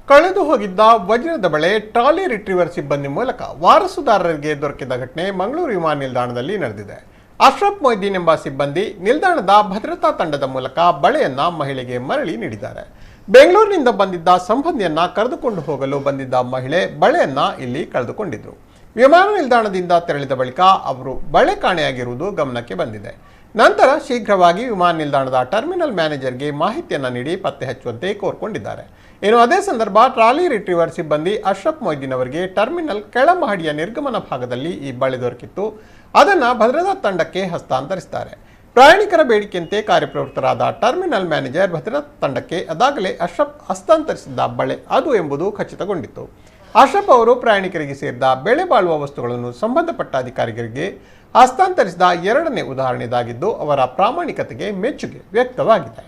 ಕಳೆದು ಹೋಗಿದ್ದ ವಜ್ರದ ಬಳೆ ಟ್ರಾಲಿ ರಿಟ್ರೀವರ್ ಸಿಬ್ಬಂದಿ ಮೂಲಕ ವಾರಸುದಾರರಿಗೆ ದೊರಕಿದ ಘಟನೆ ಮಂಗಳೂರು ವಿಮಾನ ನಿಲ್ದಾಣದಲ್ಲಿ ನಡೆದಿದೆ. ಅಶ್ರಫ್ ಮೊಯ್ದೀನ್ ಎಂಬ ಸಿಬ್ಬಂದಿ ನಿಲ್ದಾಣದ ಭದ್ರತಾ ತಂಡದ ಮೂಲಕ ಬಳೆಯನ್ನ ಮಹಿಳೆಗೆ ಮರಳಿ ನೀಡಿದ್ದಾರೆ. ಬೆಂಗಳೂರಿನಿಂದ ಬಂದಿದ್ದ ಸಂಬಂಧಿಯನ್ನ ಕರೆದುಕೊಂಡು ಹೋಗಲು ಬಂದಿದ್ದ ಮಹಿಳೆ ಬಳೆಯನ್ನ ಇಲ್ಲಿ ಕಳೆದುಕೊಂಡಿದ್ರು. ವಿಮಾನ ನಿಲ್ದಾಣದಿಂದ ತೆರಳಿದ ಬಳಿಕ ಅವರು ಬಳೆ ಕಾಣೆಯಾಗಿರುವುದು ಗಮನಕ್ಕೆ ಬಂದಿದೆ. ನಂತರ ಶೀಘ್ರವಾಗಿ ವಿಮಾನ ನಿಲ್ದಾಣದ ಟರ್ಮಿನಲ್ ಮ್ಯಾನೇಜರ್ಗೆ ಮಾಹಿತಿಯನ್ನು ನೀಡಿ ಪತ್ತೆ ಹಚ್ಚುವಂತೆ ಕೋರ್ಕೊಂಡಿದ್ದಾರೆ. ಇನ್ನು ಅದೇ ಸಂದರ್ಭ ಟ್ರಾಲಿ ರಿಟ್ರೀವರ್ ಸಿಬ್ಬಂದಿ ಅಶ್ರಫ್ ಮೊಯ್ದೀನ್ ಅವರಿಗೆ ಟರ್ಮಿನಲ್ ಕೆಳಮಹಡಿಯ ನಿರ್ಗಮನ ಭಾಗದಲ್ಲಿ ಈ ಬಳೆ ದೊರಕಿತ್ತು. ಅದನ್ನು ಭದ್ರತಾ ತಂಡಕ್ಕೆ ಹಸ್ತಾಂತರಿಸಿದ್ದಾರೆ. ಪ್ರಯಾಣಿಕರ ಬೇಡಿಕೆಯಂತೆ ಕಾರ್ಯಪ್ರವೃತ್ತರಾದ ಟರ್ಮಿನಲ್ ಮ್ಯಾನೇಜರ್ ಭದ್ರತಾ ತಂಡಕ್ಕೆ ಅದಾಗಲೇ ಅಶ್ರಫ್ ಹಸ್ತಾಂತರಿಸಿದ್ದ ಬಳೆ ಅದು ಎಂಬುದು ಖಚಿತಗೊಂಡಿತ್ತು. ಅಶ್ರಫ್ ಅವರು ಪ್ರಯಾಣಿಕರಿಗೆ ಸೇರಿದ ಬೆಲೆ ಬಾಳುವ ವಸ್ತುಗಳನ್ನು ಸಂಬಂಧಪಟ್ಟ ಅಧಿಕಾರಿಗಳಿಗೆ ಹಸ್ತಾಂತರಿಸಿದ ಎರಡನೇ ಉದಾಹರಣೆ ಇದಾಗಿದ್ದು ಅವರ ಪ್ರಾಮಾಣಿಕತೆಗೆ ಮೆಚ್ಚುಗೆ ವ್ಯಕ್ತವಾಗಿದೆ.